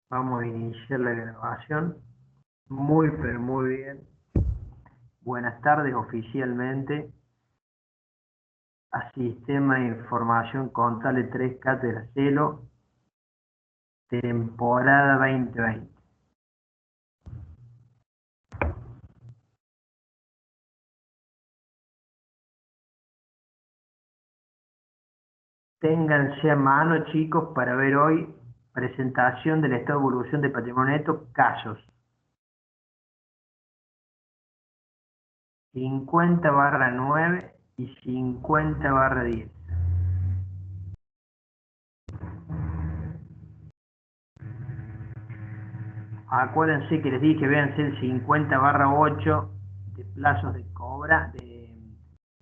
Vamos a iniciar la grabación. Muy, pero muy bien. Buenas tardes oficialmente a Sistema de Información Contable 3 Cátedra Cielo, temporada 2020. Ténganse a mano, chicos, para ver hoy presentación del estado de evolución de patrimonio neto, casos 50/9 y 50/10. Acuérdense que les dije, véanse el 50/8 de plazos de cobra, de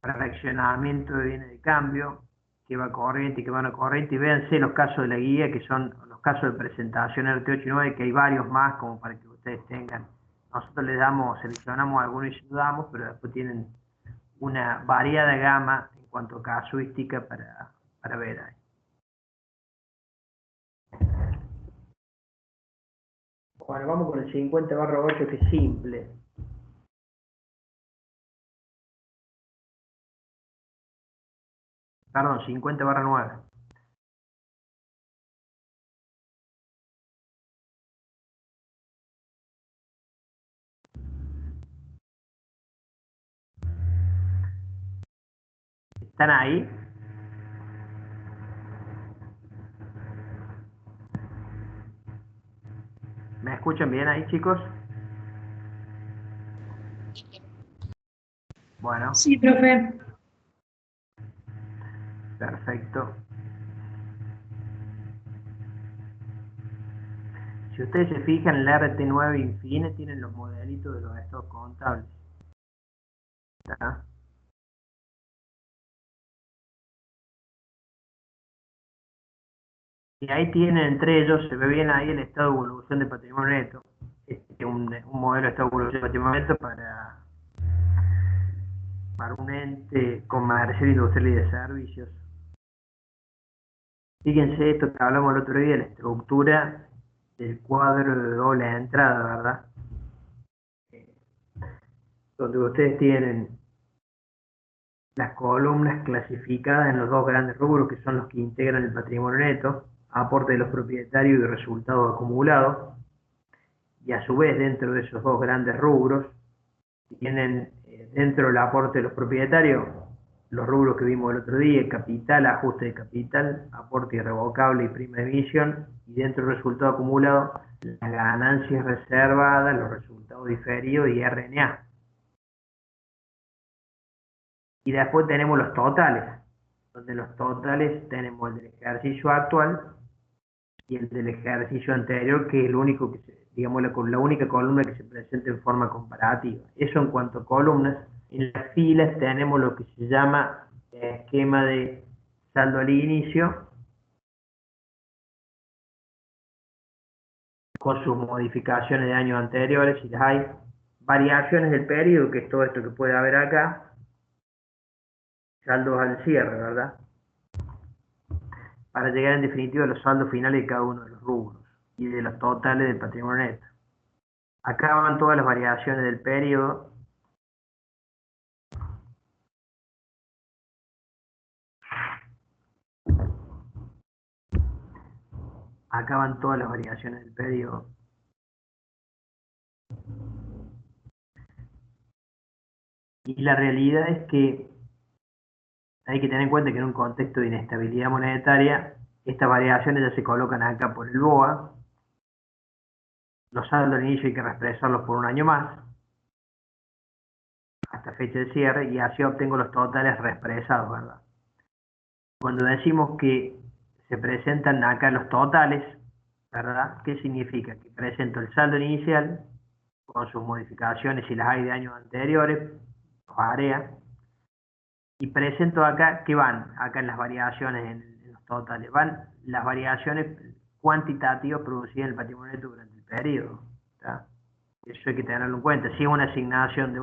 fraccionamiento de bienes de cambio, que va corriente y que va no corriente, y véanse los casos de la guía, que son los casos de presentación RT8 y 9, que hay varios más, como para que ustedes tengan. Nosotros les damos, seleccionamos algunos y ayudamos, pero después tienen una variada gama en cuanto a casuística para ver ahí. Bueno, vamos con el 50/8, que es simple. Perdón, 50/9. ¿Están ahí? ¿Me escuchan bien ahí, chicos? Bueno. Sí, profe. Perfecto. Si ustedes se fijan, en la RT9 Infine tienen los modelitos de los estados contables. ¿Está? Y ahí tienen entre ellos, se ve bien ahí el estado de evolución de patrimonio neto. Un modelo de estado de evolución de patrimonio neto para un ente comercial, industrial y de servicios. Fíjense esto que hablamos el otro día, la estructura del cuadro de doble entrada, ¿verdad? Donde ustedes tienen las columnas clasificadas en los dos grandes rubros, que son los que integran el patrimonio neto, aporte de los propietarios y resultados acumulados, y a su vez dentro de esos dos grandes rubros tienen dentro del aporte de los propietarios los rubros que vimos el otro día: capital, ajuste de capital, aporte irrevocable y prima de emisión, y dentro del resultado acumulado las ganancias reservadas, los resultados diferidos y RNA. Y después tenemos los totales, donde los totales tenemos el del ejercicio actual y el del ejercicio anterior, que es el único que digamos, la única columna que se presenta en forma comparativa. Eso en cuanto a columnas. En las filas tenemos lo que se llama esquema de saldo al inicio, con sus modificaciones de años anteriores, si las hay, variaciones del periodo, que es todo esto que puede haber acá, saldos al cierre, ¿verdad? Para llegar en definitiva a los saldos finales de cada uno de los rubros y de los totales del patrimonio neto. Acá van todas las variaciones del periodo. Acá van todas las variaciones del periodo. Y la realidad es que hay que tener en cuenta que en un contexto de inestabilidad monetaria, estas variaciones ya se colocan acá por el BOA. Los saldos al inicio hay que reexpresarlos por un año más, hasta fecha de cierre, y así obtengo los totales reexpresados, ¿verdad? Cuando decimos que se presentan acá los totales, ¿verdad? ¿Qué significa? Que presento el saldo inicial con sus modificaciones, si las hay de años anteriores, los AREA, y presento acá, ¿qué van? Acá en las variaciones, en los totales, van las variaciones cuantitativas producidas en el patrimonio neto durante el periodo. ¿Está? Eso hay que tenerlo en cuenta. Si es una asignación de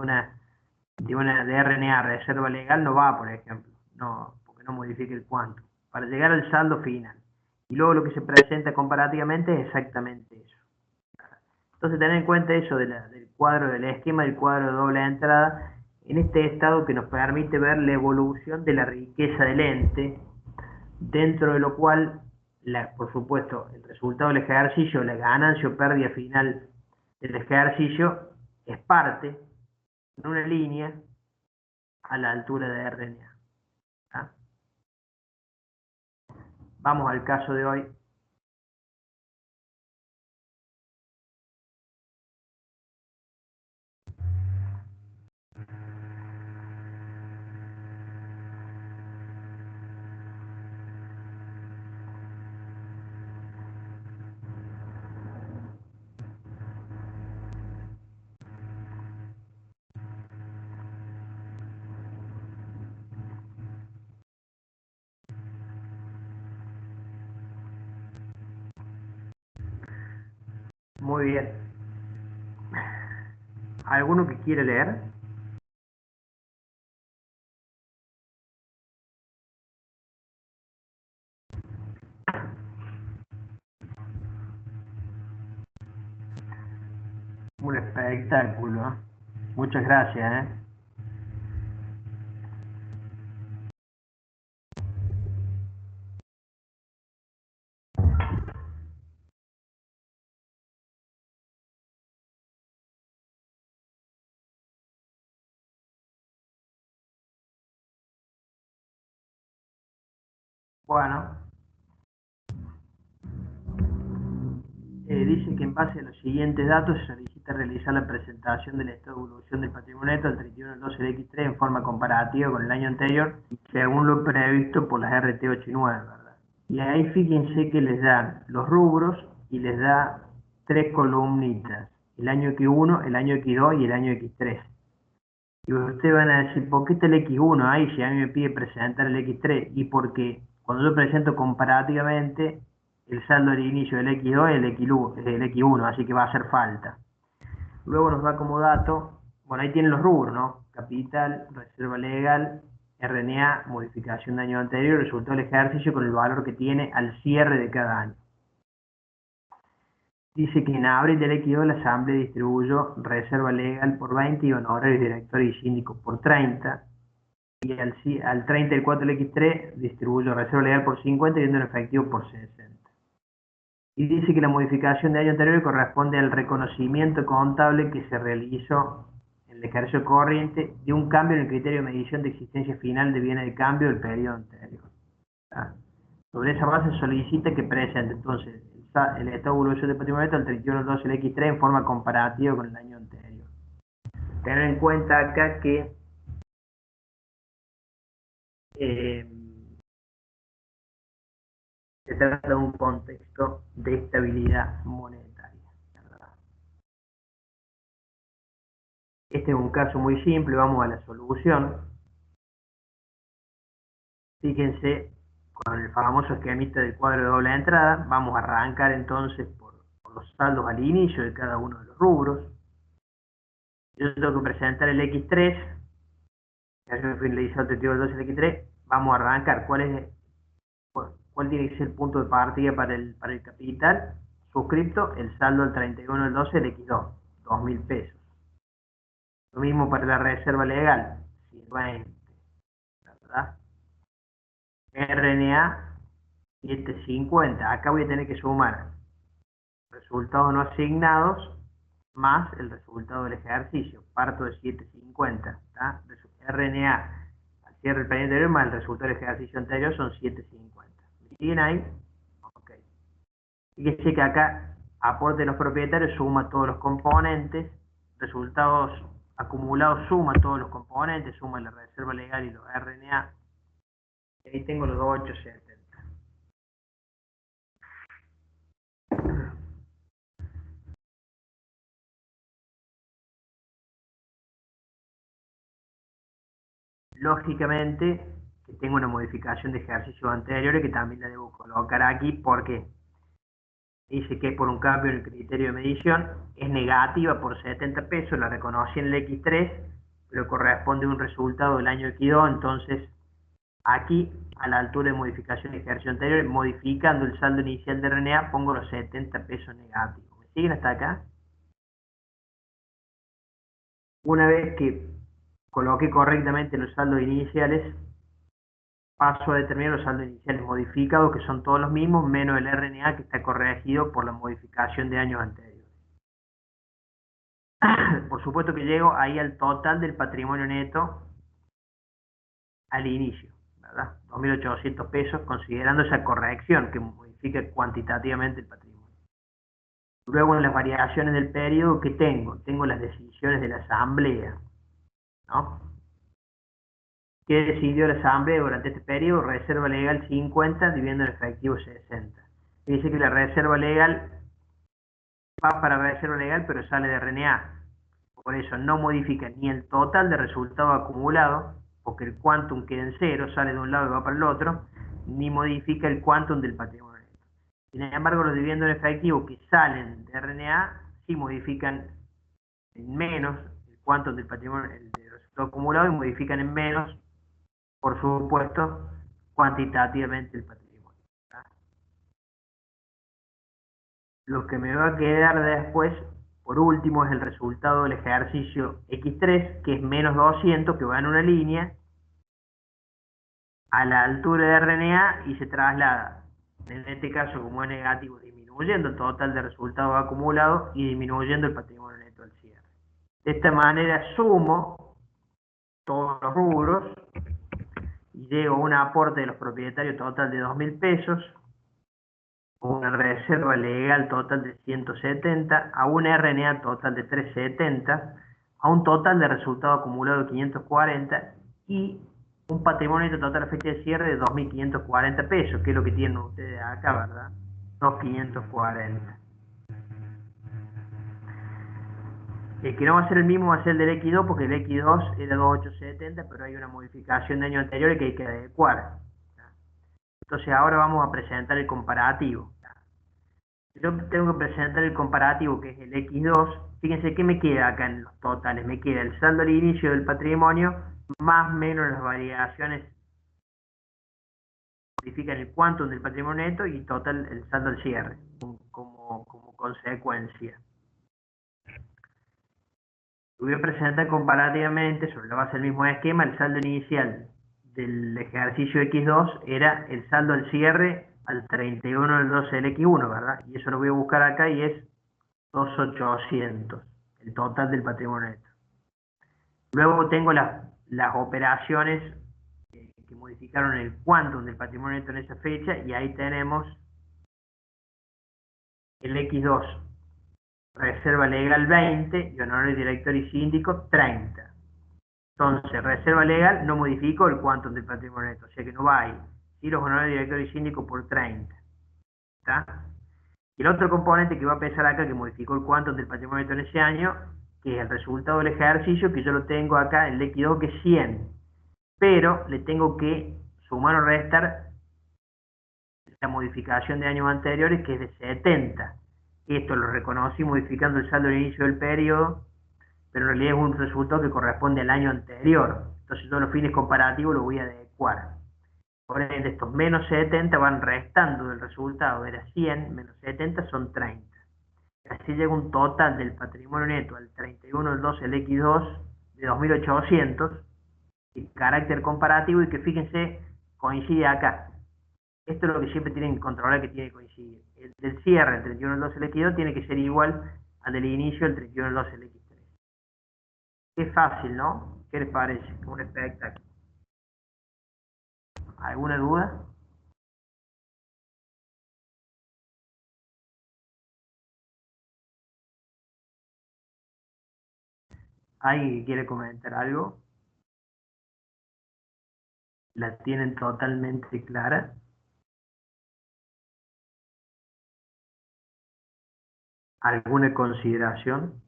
RNA, reserva legal, no va, por ejemplo, no, porque no modifica el cuánto. Para llegar al saldo final Y luego lo que se presenta comparativamente es exactamente eso. Entonces tener en cuenta eso del cuadro, del esquema del cuadro de doble entrada, en este estado que nos permite ver la evolución de la riqueza del ente, dentro de lo cual, por supuesto, el resultado del ejercicio, la ganancia o pérdida final del ejercicio, es parte en una línea a la altura de RNA. ¿Ah? Vamos al caso de hoy. Muy bien. ¿Alguno que quiere leer? Un espectáculo. Muchas gracias. Bueno, dice que en base a los siguientes datos se solicita realizar la presentación del estado de evolución del patrimonio neto al 31 del 12 del X3 en forma comparativa con el año anterior, según lo previsto por las RT 8 y 9, ¿verdad? Y ahí fíjense que les dan los rubros y les da tres columnitas, el año X1, el año X2 y el año X3. Y ustedes van a decir, ¿por qué está el X1 ahí si a mí me pide presentar el X3? Y porque cuando yo presento comparativamente, el saldo del inicio del X2 es el X1, así que va a hacer falta. Luego nos da como dato, bueno, ahí tienen los rubros, ¿no? Capital, reserva legal, RNA, modificación de año anterior, resultado del ejercicio con el valor que tiene al cierre de cada año. Dice que en abril del X2 la Asamblea distribuyó reserva legal por 20 y honorarios director y síndico por 30. Y al 30 del 4 del X3 distribuyó reserva legal por 50 y viendo en efectivo por 60. Y dice que la modificación de año anterior corresponde al reconocimiento contable que se realizó en el ejercicio corriente de un cambio en el criterio de medición de existencia final de bienes de cambio del periodo anterior. ¿Ah? Sobre esa base se solicita que presente entonces el estado de evolución del patrimonio neto al 31 del 12 del X3 en forma comparativa con el año anterior. Tener en cuenta acá que eh, se trata de un contexto de estabilidad monetaria, ¿verdad? Este es un caso muy simple, vamos a la solución. Fíjense, con el famoso esquemita del cuadro de doble entrada, vamos a arrancar entonces por los saldos al inicio de cada uno de los rubros. Yo tengo que presentar el X3, ya se me finalizó el 32 del 12 el X3, vamos a arrancar. ¿Cuál tiene que ser el punto de partida para el capital? Suscripto, el saldo al 31 del 12 el X2, 2.000 pesos. Lo mismo para la reserva legal, 120, ¿verdad? RNA 750. Acá voy a tener que sumar resultados no asignados más el resultado del ejercicio. Parto de 750. ¿Tá? RNA al cierre del periodo anterior más el resultado del ejercicio anterior son 750. ¿Me siguen ahí? Ok. Fíjense que acá aporte de los propietarios suma todos los componentes, resultados acumulados suma todos los componentes, suma la reserva legal y los RNA. Y ahí tengo los 2870. Lógicamente que tengo una modificación de ejercicios anteriores que también la debo colocar aquí porque dice que por un cambio en el criterio de medición es negativa por 70 pesos, la reconocí en el X3, pero corresponde a un resultado del año X2, entonces Aquí, a la altura de modificación de ejercicio anterior, modificando el saldo inicial de RNA, pongo los 70 pesos negativos. ¿Me siguen hasta acá? Una vez que coloqué correctamente los saldos iniciales, paso a determinar los saldos iniciales modificados, que son todos los mismos, menos el RNA que está corregido por la modificación de años anteriores. Por supuesto que llego ahí al total del patrimonio neto al inicio, ¿verdad? 2.800 pesos, considerando esa corrección que modifica cuantitativamente el patrimonio. Luego en las variaciones del periodo, ¿qué tengo? Tengo las decisiones de la asamblea, ¿no? ¿Qué decidió la asamblea durante este periodo? Reserva legal 50 dividiendo en efectivo 60. Dice que la reserva legal va para reserva legal, pero sale de RNA. Por eso no modifica ni el total de resultado acumulado, porque el quantum queda en cero, sale de un lado y va para el otro, ni modifica el quantum del patrimonio neto. Sin embargo, los dividendos en efectivo que salen de RNA sí modifican en menos el quantum del patrimonio, el del resultado acumulado, y modifican en menos, por supuesto, cuantitativamente el patrimonio. ¿Tá? Lo que me va a quedar después, por último, es el resultado del ejercicio X3, que es menos 200, que va en una línea a la altura de RNA y se traslada, en este caso como es negativo, disminuyendo el total de resultados acumulados y disminuyendo el patrimonio neto al cierre. De esta manera sumo todos los rubros y llego a un aporte de los propietarios total de 2.000 pesos, una reserva legal total de 170, a un RNA total de 370, a un total de resultado acumulado de 540 y un patrimonio total a fecha de cierre de 2.540 pesos, que es lo que tienen ustedes acá, ¿verdad? 2.540. El que no va a ser el mismo va a ser el del X2, porque el X2 era 2.870, pero hay una modificación de año anterior que hay que adecuar. Entonces ahora vamos a presentar el comparativo. Yo tengo que presentar el comparativo, que es el X2. Fíjense qué me queda acá en los totales. Me queda el saldo al inicio del patrimonio, más menos las variaciones que modifican el quantum del patrimonio neto y total el saldo al cierre, como consecuencia. Lo voy a presentar comparativamente sobre la base del mismo esquema. El saldo inicial del ejercicio X2 era el saldo al cierre al 31 del 12 del X1, ¿verdad? Y eso lo voy a buscar acá y es 2.800, el total del patrimonio neto. Luego tengo las operaciones que modificaron el quantum del patrimonio neto en esa fecha y ahí tenemos el X2, reserva legal 20 y honorario director y síndico 30. Entonces, reserva legal no modificó el quantum del patrimonio neto, o sea que no va ahí. Y los honorarios director y síndico por 30. ¿Está? Y el otro componente que va a pesar acá, que modificó el quantum del patrimonio neto en ese año, que es el resultado del ejercicio, que yo lo tengo acá en el X2, que es 100. Pero le tengo que sumar o restar la modificación de años anteriores, que es de 70. Esto lo reconocí modificando el saldo al inicio del periodo, pero en realidad es un resultado que corresponde al año anterior. Entonces yo los fines comparativos los voy a adecuar. Por ende, estos menos 70 van restando del resultado, era 100, menos 70 son 30. Así llega un total del patrimonio neto al 31 del 12 del X2 de 2.800, y carácter comparativo, y que fíjense, coincide acá. Esto es lo que siempre tienen que controlar, que tiene que coincidir. El del cierre, el 31 del 12 del X2, tiene que ser igual al del inicio, el 31 del 12 del X3. Qué fácil, ¿no? ¿Qué les parece? Un espectáculo. ¿Alguna duda? ¿Alguien que quiere comentar algo? ¿La tienen totalmente clara? ¿Alguna consideración?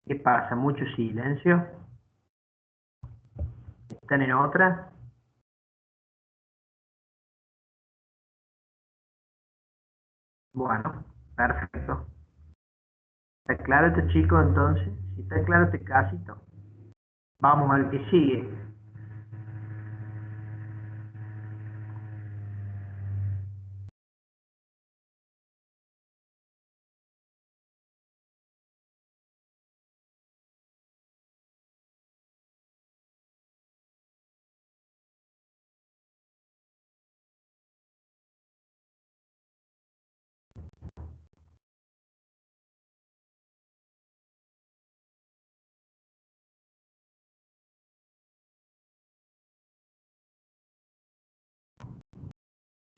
¿Qué pasa? ¿Mucho silencio? ¿Están en otra? Bueno, perfecto. ¿Está claro este chico entonces? Si está claro este casito. Vamos al que sigue.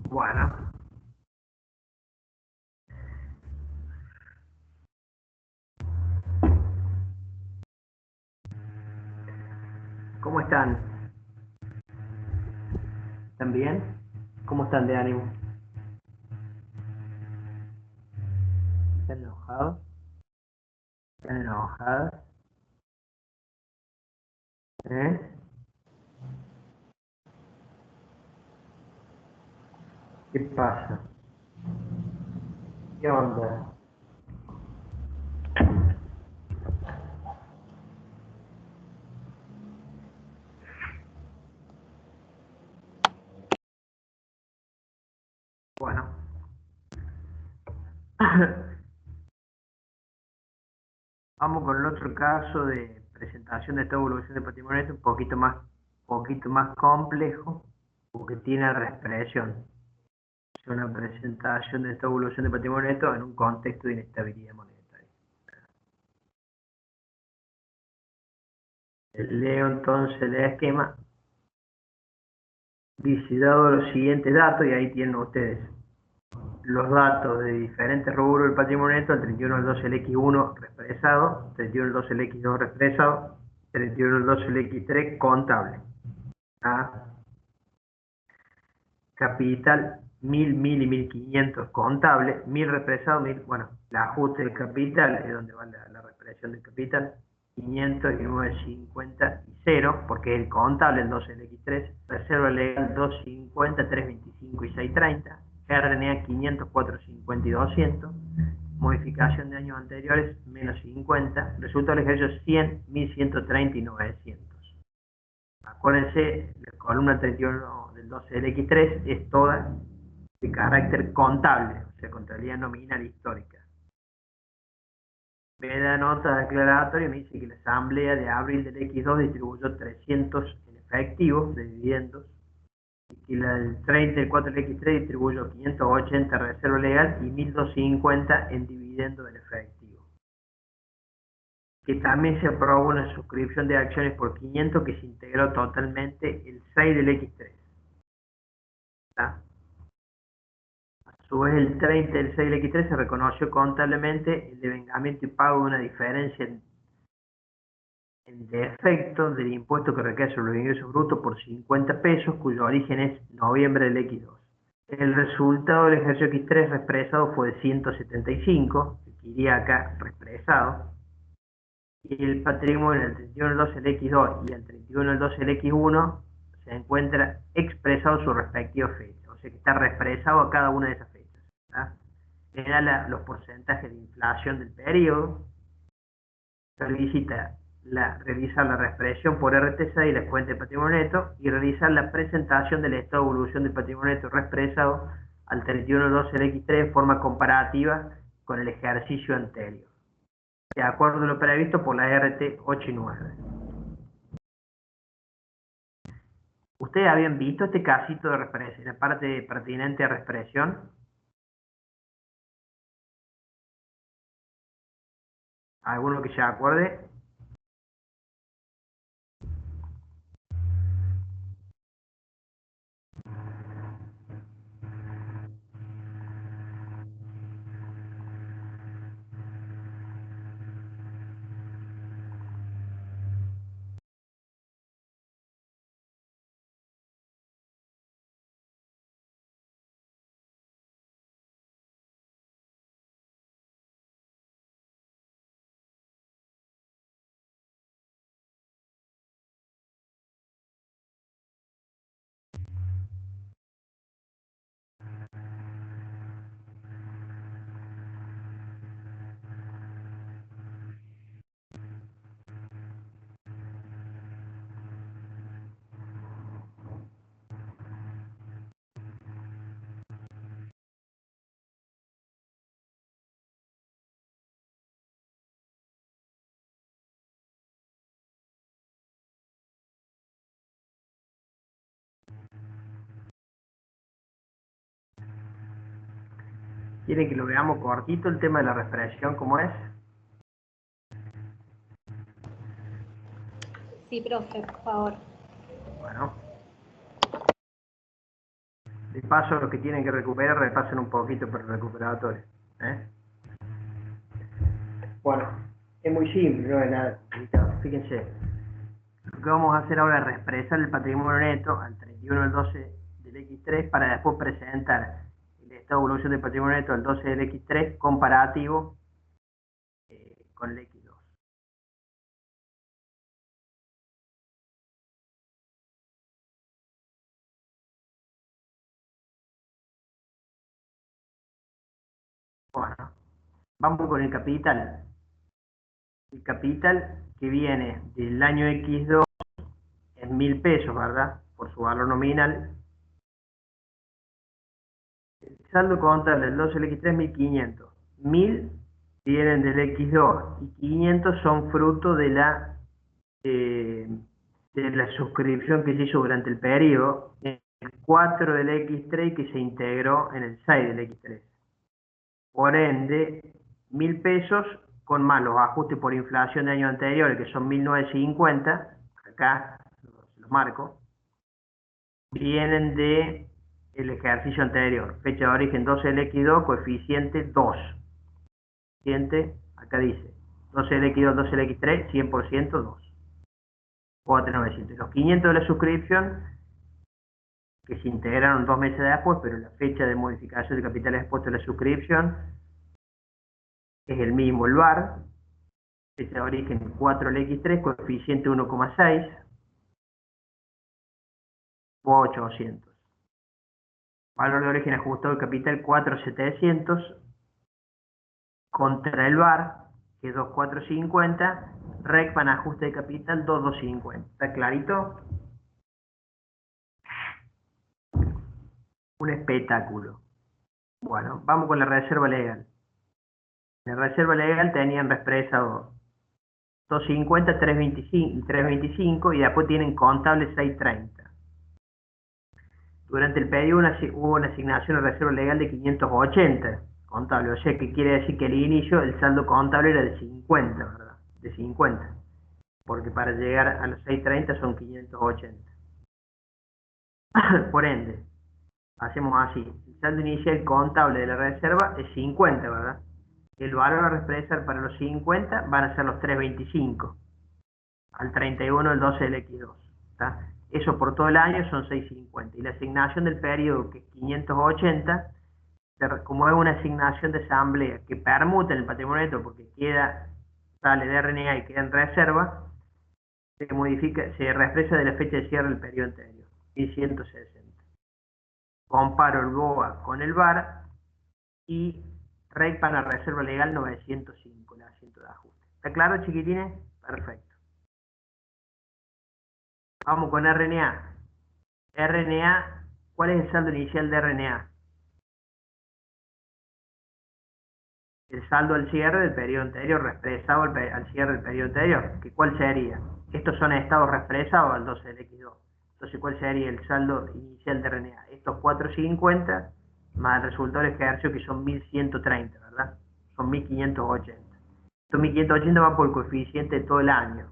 Bueno, ¿cómo están? ¿Están bien? ¿Cómo están de ánimo? ¿Están enojados? ¿Están enojadas? ¿Eh? ¿Qué pasa? ¿Qué onda? Bueno, vamos con el otro caso de presentación de esta evolución de patrimonio, un poquito más complejo, porque tiene reexpresión. Es una presentación de esta evolución de patrimonio neto en un contexto de inestabilidad monetaria. Leo entonces el esquema. Dice, dado los siguientes datos, y ahí tienen ustedes los datos de diferentes rubros del patrimonio neto, el 31 al 12 el X1 represado, 31 al 12 el X2 represado, 31 al 12 el X3 contable. ¿Ah? Capital 1000 y 1500 contable, 1000 represado, 1000, bueno, el ajuste del capital es donde va la represión del capital, 500 y 950 y 0, porque es el contable, el 12 del X3, reserva legal 250, 325 y 630, RNA 500, 450 y 200, modificación de años anteriores, menos 50, resultado del ejercicio 100, 1130 y 900. Acuérdense, la columna 31 del 12 del X3 es toda de carácter contable, o sea, contabilidad nominal histórica. Me da nota declaratoria y me dice que la asamblea de abril del X2 distribuyó 300 en efectivo de dividendos y que la del 30 del 4 del X3 distribuyó 580 reserva legal y 1250 en dividendo en efectivo. Que también se aprobó una suscripción de acciones por 500 que se integró totalmente el 6 del X3. ¿Está? A su vez, el 30 del 6 del X3 se reconoció contablemente el devengamiento y pago de una diferencia en defecto del impuesto que recae sobre los ingresos brutos por 50 pesos, cuyo origen es noviembre del X2. El resultado del ejercicio X3 represado fue de 175, que iría acá represado, y el patrimonio del 31 al 12 del X2 y el 31 al 12 del X1 se encuentra expresado en su respectiva fecha, o sea que está represado a cada una de esas fechas. ¿Tá? Le da los porcentajes de inflación del periodo, realizar la reexpresión por RTC y la cuenta de patrimonio neto y realizar la presentación del estado de evolución del patrimonio neto reexpresado al 31/12 del X3 en forma comparativa con el ejercicio anterior, de acuerdo a lo previsto por la RT 8 y 9. ¿Ustedes habían visto este casito de reexpresión, la parte pertinente a reexpresión? ¿Alguno que se acuerde? ¿Quieren que lo veamos cortito el tema de la reexpresión, cómo es? Sí, profe, por favor. Bueno. De paso, los que tienen que recuperar, repasen un poquito por el recuperatorio. Bueno, es muy simple, no es nada complicado. Fíjense, lo que vamos a hacer ahora es reexpresar el patrimonio neto al 31 del 12 del X3 para después presentar el estado de evolución del patrimonio neto al 12 del X3 comparativo con el X2. Bueno, vamos con el capital. El capital que viene del año X2 es 1000 pesos, ¿verdad? Por su valor nominal. El saldo contable del 12 del X3 1500. 1000 vienen del X2 y 500 son fruto de la suscripción que se hizo durante el periodo, el 4 del X3 que se integró en el 6 del X3. Por ende, 1000 pesos con más los ajustes por inflación de año anterior, que son 1950, acá los marco, vienen de el ejercicio anterior. Fecha de origen 12 del X2, coeficiente 2. Coeficiente, acá dice, 12 del X2, 12 del X3, 100% 2. 4.900. Los 500 de la suscripción, que se integraron 2 meses después, pero la fecha de modificación de capitales expuestos de la suscripción es el mismo, el VAR, fecha de origen 4 del X3, coeficiente 1,6, o 800. Valor de origen ajustado de capital 4.700 contra el VAR, que es 2.450, RECPAN ajuste de capital 2.250. ¿Está clarito? Un espectáculo. Bueno, vamos con la reserva legal. En la reserva legal tenían reexpresado 250, 325 y después tienen contable 630. Durante el periodo hubo una asignación de reserva legal de 580 contable, o sea que quiere decir que al inicio el saldo contable era de 50, ¿verdad? De 50, porque para llegar a los 630 son 580. Por ende, hacemos así, el saldo inicial contable de la reserva es 50, ¿verdad? El valor a reexpresar para los 50 van a ser los 325, al 31 del 12 del X2. ¿Está? Eso por todo el año son 650. Y la asignación del periodo, que es 580, como es una asignación de asamblea que permuta en el patrimonio neto porque sale de RNA y queda en reserva, se modifica, se reexpresa de la fecha de cierre del periodo anterior, 1160. Comparo el BOA con el VAR y REC para reserva legal 905, el asiento de ajuste. ¿Está claro, chiquitines? Perfecto. Vamos con RNA. RNA, ¿cuál es el saldo inicial de RNA? El saldo al cierre del periodo anterior, reexpresado al cierre del periodo anterior. ¿Cuál sería? Estos son estados reexpresados al 12 del X2. Entonces, ¿cuál sería el saldo inicial de RNA? Estos 450 más el resultado del ejercicio, que son 1130, ¿verdad? Son 1580. Estos 1580 van por el coeficiente de todo el año.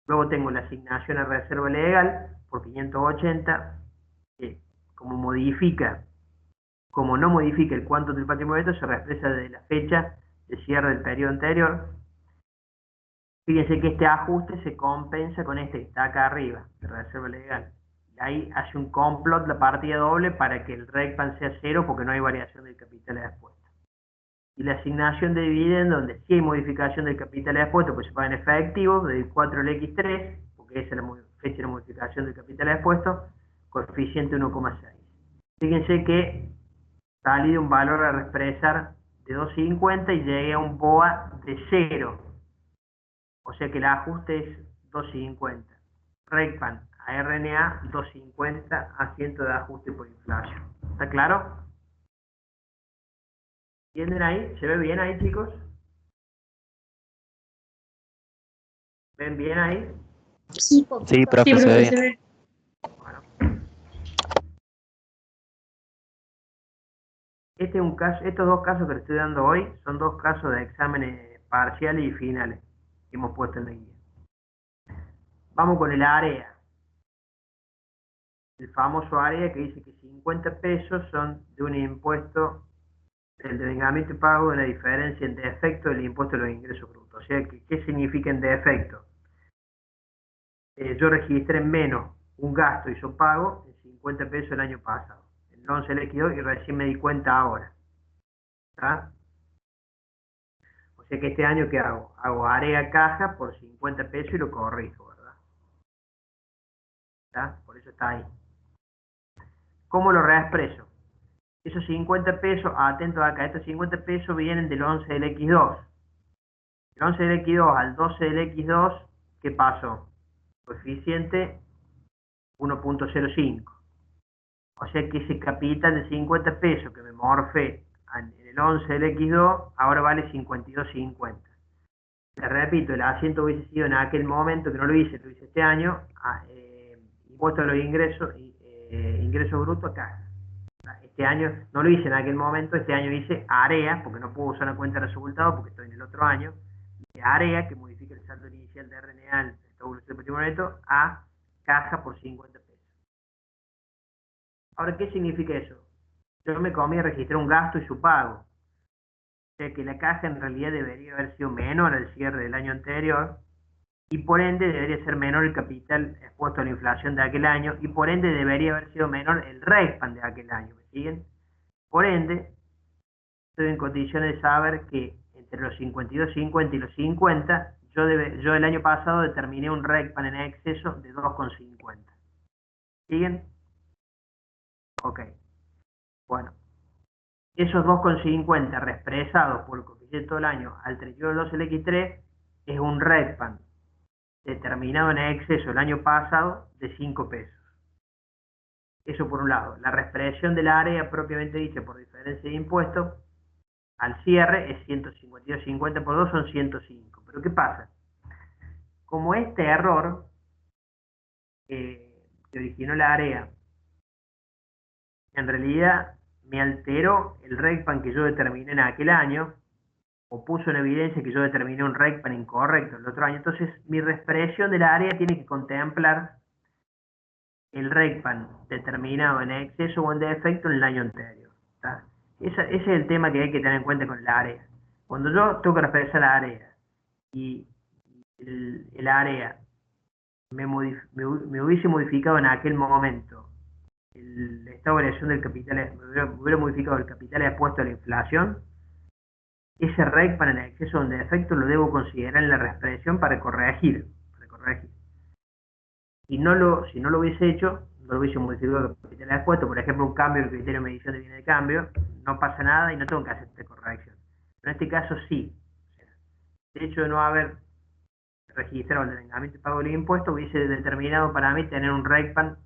Luego tengo la asignación a reserva legal por 580, que como no modifica el cuánto del patrimonio neto, se reexpresa desde la fecha de cierre del periodo anterior. Fíjense que este ajuste se compensa con este que está acá arriba, de reserva legal. Ahí hace un complot la partida doble para que el RECPAN sea cero, porque no hay variación del capital expuesto. Y la asignación de dividendo, donde sí hay modificación del capital expuesto, pues se paga en efectivo, del 4 al X3, porque esa es la fecha de la modificación del capital expuesto, coeficiente 1,6. Fíjense que salí de un valor a reexpresar de 250 y llegué a un BOA de 0. O sea que el ajuste es 250. RECPAN a RNA 250, asiento de ajuste por inflación. ¿Está claro? ¿Entienden ahí? ¿Se ve bien ahí, chicos? ¿Ven bien ahí? Sí, profe, se ve bien. Bueno. Este es un caso, estos dos casos que le estoy dando hoy son dos casos de exámenes parciales y finales que hemos puesto en la guía. Vamos con el área. El famoso área que dice que 50 pesos son de un impuesto, el devengamiento y pago de la diferencia en defecto del impuesto de los ingresos brutos. O sea, ¿qué significa en defecto? Yo registré menos un gasto y yo pago en 50 pesos el año pasado. El 11 líquido y recién me di cuenta ahora. ¿Está? O sea que este año, ¿qué hago? Hago área caja por 50 pesos y lo corrijo, ¿verdad? ¿Está? Por eso está ahí. ¿Cómo lo reexpreso? Esos 50 pesos, atento acá, estos 50 pesos vienen del 11 del X2. El 11 del X2 al 12 del X2, ¿qué pasó? Coeficiente 1.05. O sea que ese capital de 50 pesos que me morfé en el 11 del X2, ahora vale 52.50. Te repito, el asiento hubiese sido en aquel momento, que no lo hice este año, impuesto a los ingresos, ingresos brutos acá. Este año no lo hice en aquel momento, este año hice área, porque no puedo usar una cuenta de resultados porque estoy en el otro año, área, que modifica el saldo inicial de RNA, el estado de patrimonio neto, a caja por 50 pesos. Ahora, ¿qué significa eso? Yo me comí a registrar un gasto y su pago. O sea que la caja en realidad debería haber sido menor al cierre del año anterior, y por ende debería ser menor el capital expuesto a la inflación de aquel año, y por ende debería haber sido menor el REIPAN de aquel año. ¿Me siguen? Por ende, estoy en condiciones de saber que entre los 52.50 y los 50, yo el año pasado determiné un REIPAN en exceso de 2,50. ¿Siguen? Ok. Bueno, esos 2,50 reexpresados por el coeficiente todo el año al 32 del X3 es un REPAN determinado en exceso el año pasado de 5 pesos. Eso por un lado. La reexpresión del área propiamente dicha por diferencia de impuestos al cierre es 152.50 por 2 son 105. Pero ¿qué pasa? Como este error que originó la área en realidad me alteró el RECPAN que yo determiné en aquel año, o puso en evidencia que yo determiné un RECPAN incorrecto el otro año, entonces mi reexpresión del área tiene que contemplar el RECPAN determinado en exceso o en defecto en el año anterior. Ese es el tema que hay que tener en cuenta con el área. Cuando yo tengo que reexpresar la área y el área me hubiese modificado en aquel momento el estado de variación del capital, me hubiera modificado el capital expuesto a la inflación, ese REC para el exceso o en defecto lo debo considerar en la reexpresión para corregir. Si no lo hubiese hecho, no lo hubiese modificado el capital expuesto, por ejemplo, un cambio del criterio de medición de bienes de cambio, no pasa nada y no tengo que hacer esta corrección. Pero en este caso sí. De hecho de no haber registrado el devengamiento y pago del impuesto, hubiese determinado para mí tener un RECPAN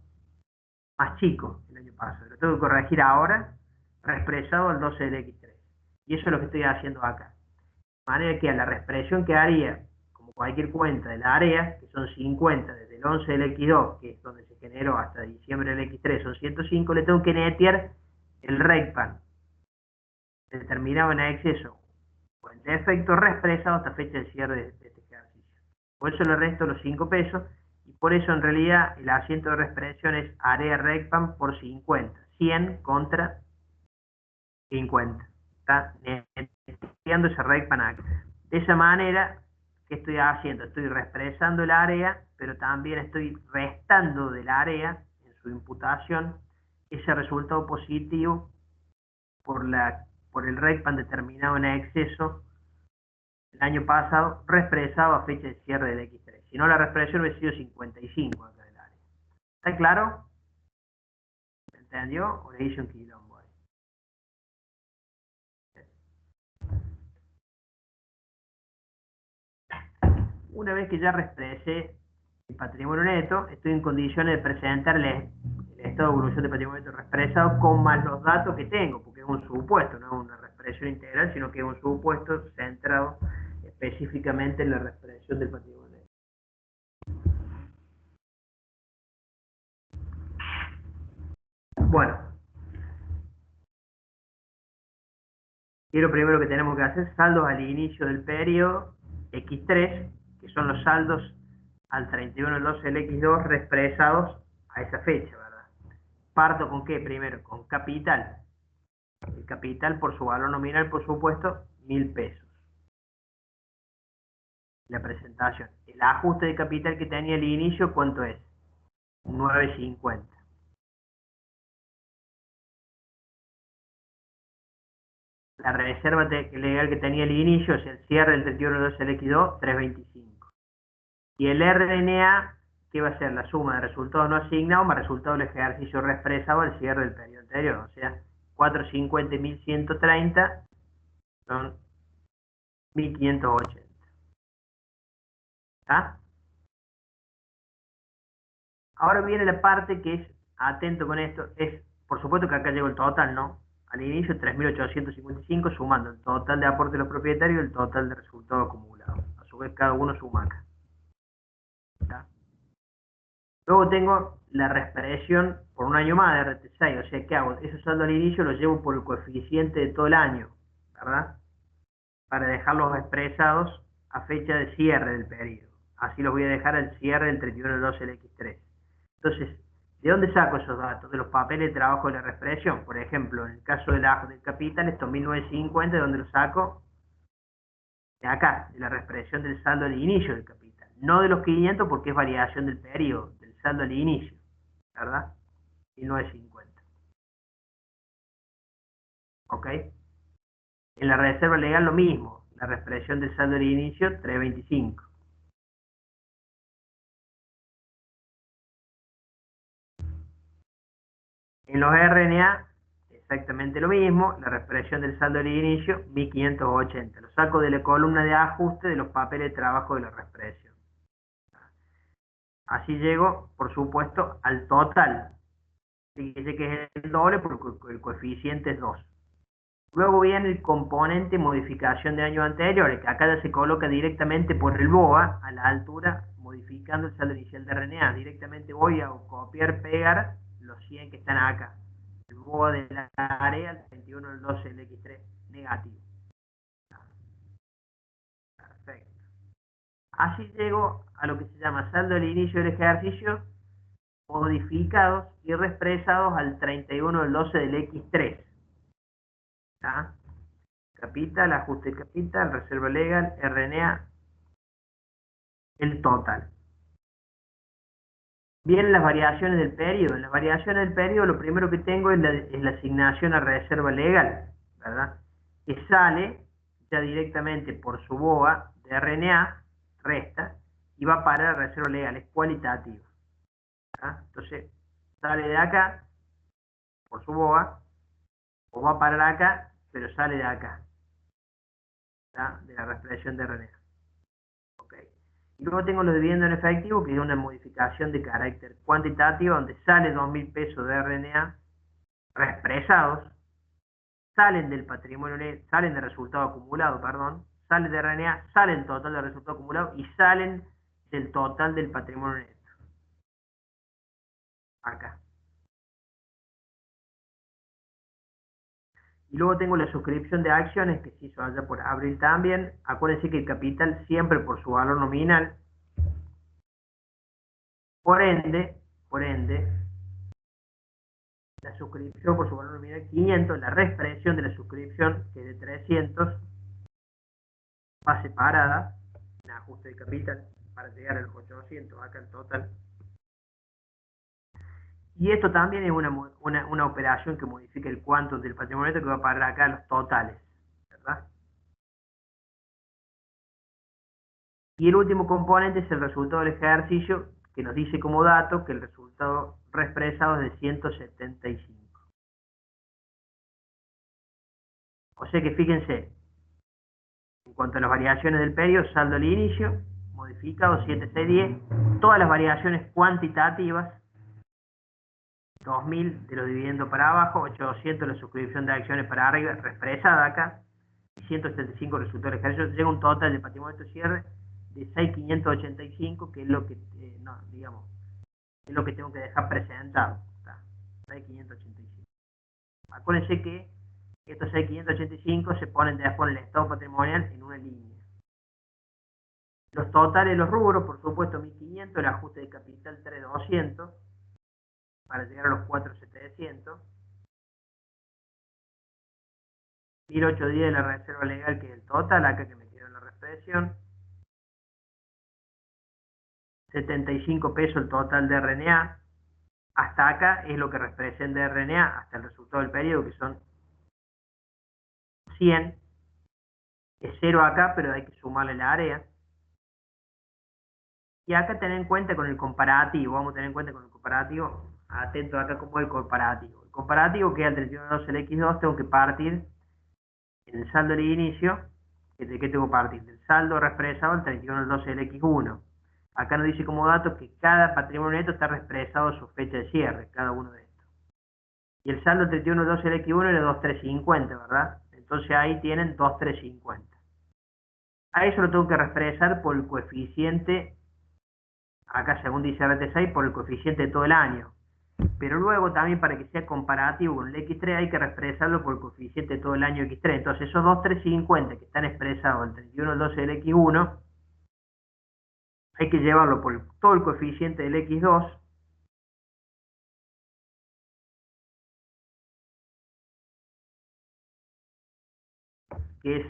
más chico el año pasado. Lo tengo que corregir ahora, reexpresado al 12 del X3. Y eso es lo que estoy haciendo acá. De manera que a la reexpresión que haría, como cualquier cuenta de la área, que son 50 desde el 11 del X2, que es donde se generó hasta diciembre del X3, son 105, le tengo que netear el RECPAN determinado en exceso o en defecto reexpresado hasta fecha de cierre de este ejercicio. Por eso le resto los 5 pesos y por eso en realidad el asiento de reexpresión es área RECPAN por 50. 100 contra 50. Está neteando ese RECPAN acá. De esa manera, ¿qué estoy haciendo? Estoy reexpresando el área, pero también estoy restando del área en su imputación ese resultado positivo por el RECPAN determinado en exceso el año pasado, reexpresado a fecha de cierre del X3. Si no, la reexpresión hubiera sido 55 acá del área. ¿Está claro? ¿Se entendió? ¿O le hice un quilombo ahí? Una vez que ya reexpresé el patrimonio neto, estoy en condiciones de presentarle el estado de evolución de patrimonio neto reexpresado con más los datos que tengo, porque es un supuesto, no es una reexpresión integral, sino que es un supuesto centrado específicamente en la reexpresión del patrimonio neto. Bueno, Y lo primero que tenemos que hacer, saldos al inicio del periodo X3, que son los saldos al 31 del 12 del X2 reexpresados a esa fecha, ¿verdad? Parto con qué primero, con capital. El capital por su valor nominal, por supuesto, 1000 pesos. La presentación. El ajuste de capital que tenía al inicio, ¿cuánto es? 950. La reserva legal que tenía al inicio es el cierre del 31 del 12 del X2, 325. Y el RNA, que va a ser la suma de resultados no asignados más resultados del ejercicio reexpresado al cierre del periodo anterior. O sea, 450 y 1130 son 1580. ¿Está? Ahora viene la parte que es, atento con esto, es, por supuesto que acá llegó el total, ¿no? Al inicio 3.855 sumando el total de aporte de los propietarios y el total de resultado acumulado. A su vez cada uno suma acá. ¿Está? Luego tengo la reexpresión por un año más de RT6, o sea, ¿qué hago? Ese saldo al inicio lo llevo por el coeficiente de todo el año, ¿verdad? Para dejarlos expresados a fecha de cierre del periodo. Así los voy a dejar al cierre del 31 del 12 del X3. Entonces, ¿de dónde saco esos datos? De los papeles de trabajo de la reexpresión. Por ejemplo, en el caso del capital, estos 1950, ¿de dónde los saco? De acá, de la reexpresión del saldo al inicio del capital. No de los 500 porque es variación del periodo, del saldo al inicio, ¿verdad? 1950. ¿Ok? En la reserva legal lo mismo, la reexpresión del saldo al inicio, 325. En los RNA, exactamente lo mismo, la reexpresión del saldo al inicio, 1580. Lo saco de la columna de ajuste de los papeles de trabajo de la reexpresión. Así llego, por supuesto, al total. Fíjese que es el doble porque el coeficiente es 2. Luego viene el componente modificación de años anteriores, que acá ya se coloca directamente por el BOA a la altura, modificando el saldo inicial de RNA. Directamente voy a copiar, pegar los 100 que están acá. El BOA de la área, el 21, el 12, el X3, negativo. Perfecto. Así llego a lo que se llama saldo del inicio del ejercicio, modificados y reexpresados al 31 del 12 del X3. ¿Está? Capital, ajuste de capital, reserva legal, RNA, el total. Vienen las variaciones del periodo. En las variaciones del periodo lo primero que tengo es la asignación a reserva legal, ¿verdad? Que sale ya directamente por su BOA de RNA, resta, y va para la reserva legal, es cualitativa. ¿Verdad? Entonces, sale de acá por su BOA, o va a parar acá, pero sale de acá, ¿verdad? De la reexpresión de RNA. Okay. Y luego tengo los dividendos en efectivo, que es una modificación de carácter cuantitativo, donde sale 2.000 pesos de RNA reexpresados, salen del patrimonio neto, salen del resultado acumulado, perdón, salen de RNA, salen el total del resultado acumulado y salen del total del patrimonio neto. Acá. Y luego tengo la suscripción de acciones que se hizo allá por abril también. Acuérdense que el capital siempre por su valor nominal. Por ende, la suscripción por su valor nominal 500, la reexpresión de la suscripción, que es de 300, va separada en ajuste de capital para llegar a los 800, acá el total. Y esto también es una operación que modifica el quantum del patrimonio neto que va a parar acá los totales, ¿verdad? Y el último componente es el resultado del ejercicio, que nos dice como dato que el resultado reexpresado es de 175. O sea que fíjense, en cuanto a las variaciones del periodo, saldo al inicio, modificado 7610, todas las variaciones cuantitativas, 2.000 de los dividendos para abajo, 800 la suscripción de acciones para arriba, reexpresada acá, y 175 resultado del ejercicio, llega un total de patrimonio de cierre de 6.585, que es lo que, no, digamos, es lo que tengo que dejar presentado. 6.585. Acuérdense que Estos 6.585 se ponen después en el estado patrimonial en una línea. Los totales, los rubros, por supuesto, 1.500, el ajuste de capital 3.200, para llegar a los 4.700. 1.810 de la reserva legal, que es el total, acá que me quedó en la represión. 75 pesos el total de RNA. Hasta acá es lo que representa RNA, hasta el resultado del periodo, que son 100. Es 0 acá, pero hay que sumarle la área. Y acá tener en cuenta con el comparativo, vamos a tener en cuenta con el comparativo, atento acá como el comparativo. El comparativo, que es el 31.12 el X2, tengo que partir en el saldo de inicio. ¿De qué tengo que partir? Del saldo represado el 31.12 del X1. Acá nos dice como dato que cada patrimonio neto está represado a su fecha de cierre, cada uno de estos. Y el saldo 31.12 del X1 era 2.350, ¿verdad? Entonces ahí tienen 2.350. A eso lo tengo que expresar por el coeficiente, acá según dice RT6, por el coeficiente de todo el año. Pero luego también, para que sea comparativo con el X3, hay que expresarlo por el coeficiente de todo el año X3. Entonces esos 2.350 que están expresados el 31.12 del X1, hay que llevarlo por todo el coeficiente del X2, que es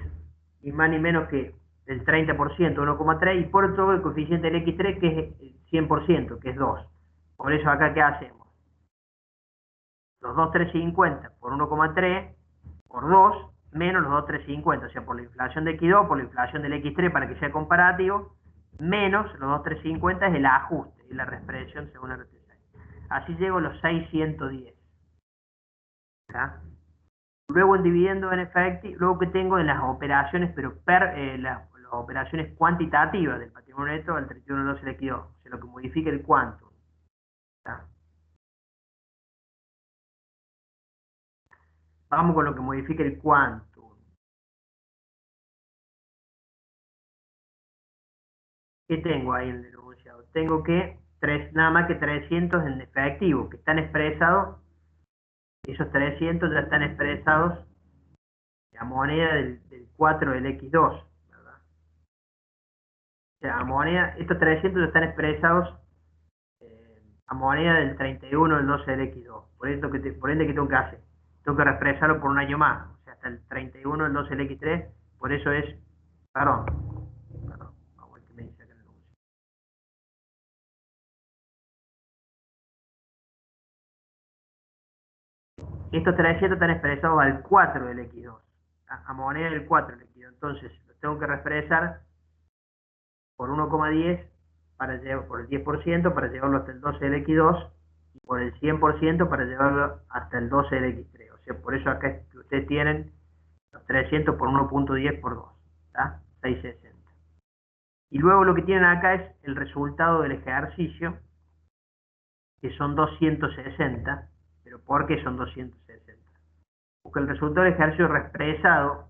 ni más ni menos que el 30%, 1,3, y por todo el coeficiente del X3, que es el 100%, que es 2. Por eso acá, ¿qué hacemos? Los 2.350 por 1,3 por 2 menos los 2.350, o sea, por la inflación de X2, por la inflación del X3 para que sea comparativo, menos los 2.350 es el ajuste, es la reexpresión según el RT6. Así llego a los 610. ¿Está? Luego en dividendo en efectivo, luego que tengo en las operaciones, pero las operaciones cuantitativas del patrimonio neto al 31.12 del X2, o sea, lo que modifica el quantum. ¿Está? Vamos con lo que modifica el quantum. ¿Qué tengo ahí en el enunciado? Tengo que nada más que 300 en efectivo, que están expresados, esos 300 ya están expresados en la moneda del 4 del X2, ¿verdad? O sea, a moneda, estos 300 ya están expresados a moneda del 31 del 12 del X2. Por ende, ¿qué tengo que hacer? Tengo que reexpresarlo por un año más, o sea, hasta el 31 del 12 del X3, por eso es, perdón, vamos a ver qué me dice acá el enunciado. Estos 300 están expresados al 4 del X2, a moneda del 4 del X2. Entonces, los tengo que reexpresar por 1,10 por el 10% para llevarlo hasta el 12 del X2 y por el 100% para llevarlo hasta el 12 del X3. O sea, por eso acá es que ustedes tienen los 300 por 1.10 por 2, ¿está? 660. Y luego lo que tienen acá es el resultado del ejercicio, que son 260. ¿Pero por qué son 260? Porque el resultado del ejercicio reexpresado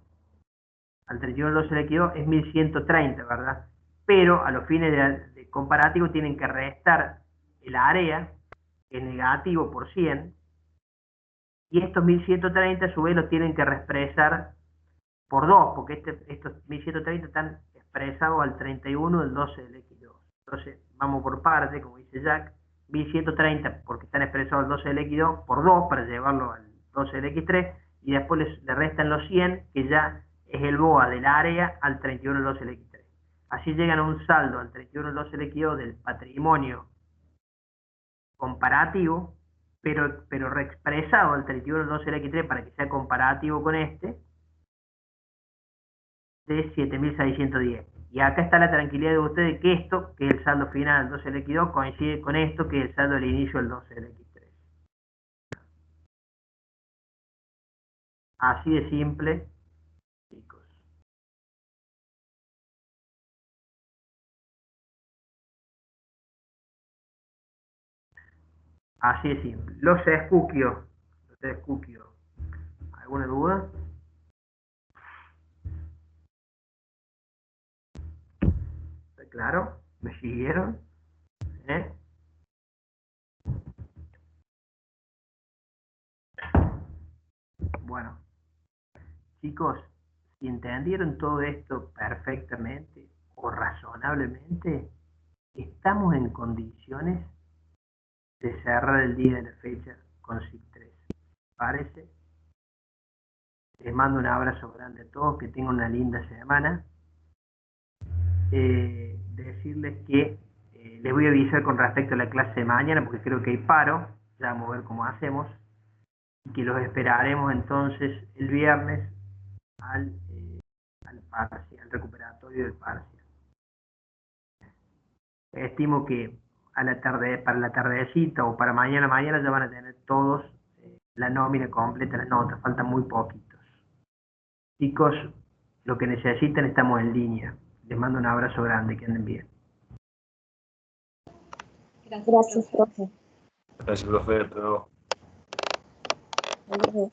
al 31 del 12 del X2 es 1130, ¿verdad? Pero a los fines de comparativo tienen que restar el área, que es negativo por 100, y estos 1130 a su vez los tienen que reexpresar por 2, porque estos 1130 están expresados al 31 del 12 del X2. Entonces, vamos por parte, como dice Jack, 1130 porque están expresados al 12 del X2 por 2 para llevarlo al 12 del X3, y después le restan los 100, que ya es el BOA del área al 31 del 12 del X3. Así llegan a un saldo al 31 del 12 del X2 del patrimonio comparativo, pero reexpresado al 31 del 12 del X3 para que sea comparativo con este, de 7.610. Y acá está la tranquilidad de ustedes que esto, que es el saldo final del 12 del X2, coincide con esto, que es el saldo del inicio del 12 del X3. Así de simple, chicos. Así de simple. Los escuquios. ¿Alguna duda? ¿Está claro? ¿Me siguieron? ¿Eh? Bueno. chicos, si entendieron todo esto perfectamente o razonablemente, estamos en condiciones de cerrar el día de la fecha con SIC 3. ¿Parece? Les mando un abrazo grande a todos, que tengan una linda semana. Decirles que les voy a avisar con respecto a la clase de mañana, porque creo que hay paro, ya vamos a ver cómo hacemos, y que los esperaremos entonces el viernes al parcial, al recuperatorio del parcial. Estimo que a la tarde, para la tardecita o para mañana ya van a tener todos la nómina completa, las notas, faltan muy poquitos. Chicos, lo que necesiten estamos en línea. Les mando un abrazo grande, que anden bien. Gracias, profe. Gracias, profe. Hasta luego. Hasta luego.